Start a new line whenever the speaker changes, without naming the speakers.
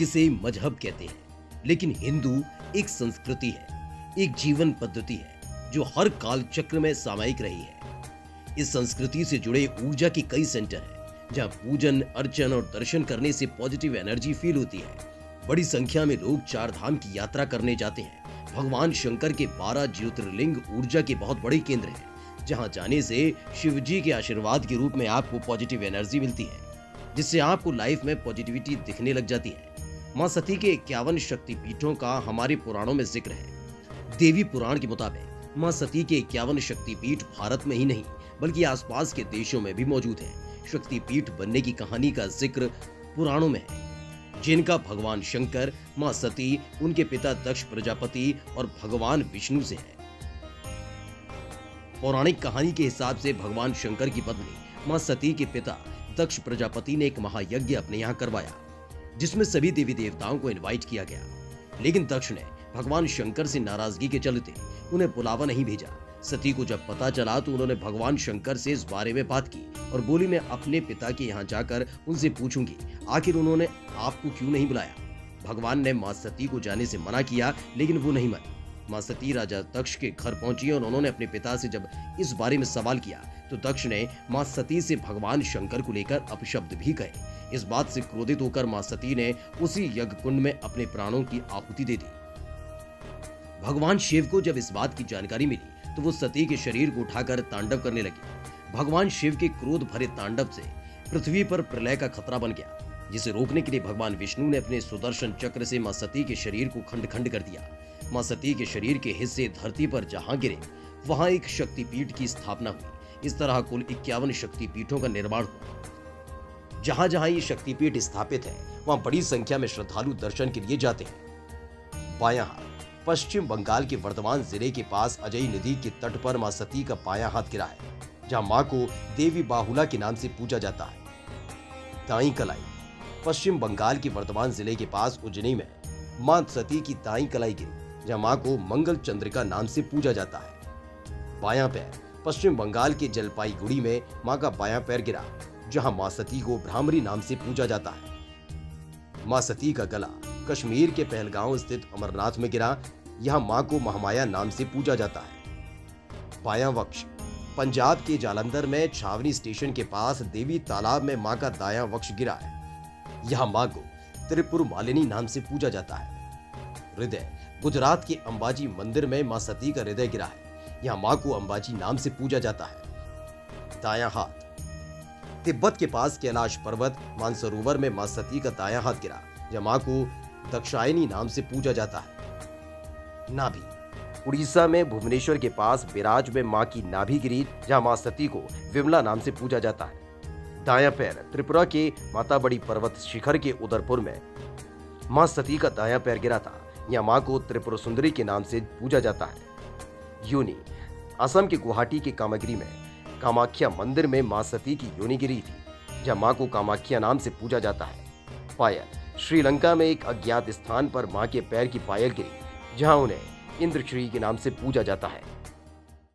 इसे मजहब कहते हैं, लेकिन हिंदू एक संस्कृति है, एक जीवन पद्धति है जो हर काल चक्र में सामायिक रही है। इस संस्कृति से जुड़े ऊर्जा के कई सेंटर हैं, जहां पूजन, अर्चन और दर्शन करने से पॉजिटिव एनर्जी फील होती है। बड़ी संख्या में लोग चार धाम की यात्रा करने जाते हैं। भगवान शंकर के 12 ज्योतिर्लिंग ऊर्जा के बहुत बड़े केंद्र हैं, जहां जाने से शिव जी के आशीर्वाद के रूप में आपको पॉजिटिव एनर्जी मिलती है, जिससे आपको लाइफ में पॉजिटिविटी दिखने लग जाती है। मां सती के 51 शक्तिपीठों का हमारे पुराणों में जिक्र है। देवी पुराण के मुताबिक मां सती के 51 शक्तिपीठ भारत में ही नहीं बल्कि आसपास के देशों में भी मौजूद हैं। शक्तिपीठ बनने की कहानी का जिक्र पुराणों में है, जिनका भगवान शंकर, मां सती, उनके पिता दक्ष प्रजापति और भगवान विष्णु से है। पौराणिक कहानी के हिसाब से भगवान शंकर की पत्नी मां सती के पिता दक्ष प्रजापति ने एक महायज्ञ अपने यहाँ करवाया, जिसमें सभी देवी देवताओं को इनवाइट किया गया। लेकिन दक्ष ने भगवान शंकर से नाराजगी के चलते उन्हें बुलावा नहीं भेजा। सती को जब पता चला तो उन्होंने भगवान शंकर से इस बारे में बात की और बोली, मैं अपने पिता के यहाँ जाकर उनसे पूछूंगी आखिर उन्होंने आपको क्यों नहीं बुलाया। भगवान ने मां सती को जाने से मना किया, लेकिन वो नहीं मानी। मां सती राजा दक्ष के घर पहुंची और उन्होंने अपने पिता से जब इस बारे में सवाल किया तो दक्ष ने मां सती से भगवान शंकर को लेकर अपशब्द भी कहे। इस बात से क्रोधित होकर मां सती ने उसी यज्ञ कुंड में अपने प्राणों की आहुति दे दी। भगवान शिव को जब इस बात की जानकारी मिली तो वो सती के शरीर को उठाकर तांडव करने लगे। भगवान शिव के क्रोध भरे तांडव से पृथ्वी पर प्रलय का खतरा बन गया, जिसे रोकने के लिए भगवान विष्णु ने अपने सुदर्शन चक्र से मां सती के शरीर को खंड खंड कर दिया। मां सती के शरीर के हिस्से धरती पर जहां गिरे वहां एक शक्तिपीठ की स्थापना हुई। इस तरह कुल 51 शक्तिपीठों का निर्माण हुआ। जहां जहां ये शक्तिपीठ स्थापित है वहां बड़ी संख्या में श्रद्धालु दर्शन के लिए जाते हैं। बायां हाथ पश्चिम बंगाल के वर्धमान जिले के पास अजय नदी के तट पर मां सती का बायां हाथ गिरा है, जहां मां को देवी बाहुला के नाम से पूजा जाता है। दाई कलाई पश्चिम बंगाल के वर्धमान जिले के पास उज्जैनी में मां सती की दाई कलाई गिरी, जहां मां को मंगल चंद्रिका नाम से पूजा जाता है। बायां पैर पश्चिम बंगाल के जलपाईगुड़ी में मां का बायां पैर गिरा, जहां मां सती को भ्रामरी नाम से पूजा जाता है। मां सती का गला कश्मीर के पहलगांव स्थित अमरनाथ में गिरा, यहां मां को महामाया नाम से पूजा जाता है। बायां वक्ष पंजाब के जालंधर में छावनी स्टेशन के पास देवी तालाब में मां का दायां वक्ष गिरा है, यहां मां को त्रिपुर मालिनी नाम से पूजा जाता है। हृदय गुजरात के अंबाजी मंदिर में मां सती का हृदय गिरा है, यहां मां को अंबाजी नाम से पूजा जाता है। दायां हाथ तिब्बत के पास कैलाश पर्वत मानसरोवर में मां सती का दायां हाथ गिरा, जहां मां को दक्षायनी नाम से पूजा जाता है। नाभि उड़ीसा में भुवनेश्वर के पास बिराज में मां की नाभि गिरी, जहां मां सती को विमला नाम से पूजा जाता है। दायां पैर त्रिपुरा के माता बड़ी पर्वत शिखर के उदयपुर में मां सती का दायां पैर गिरा था, यहां मां को त्रिपुर सुंदरी के नाम से पूजा जाता है। योनि असम के गुवाहाटी के कामागिरी में कामाख्या मंदिर में मां सती की योनि गिरी थी, जहां मां को कामाख्या नाम से पूजा जाता है। पायल श्रीलंका में एक अज्ञात स्थान पर मां के पैर की पायल गिरी, जहां उन्हें इंद्रश्री के नाम से पूजा जाता है।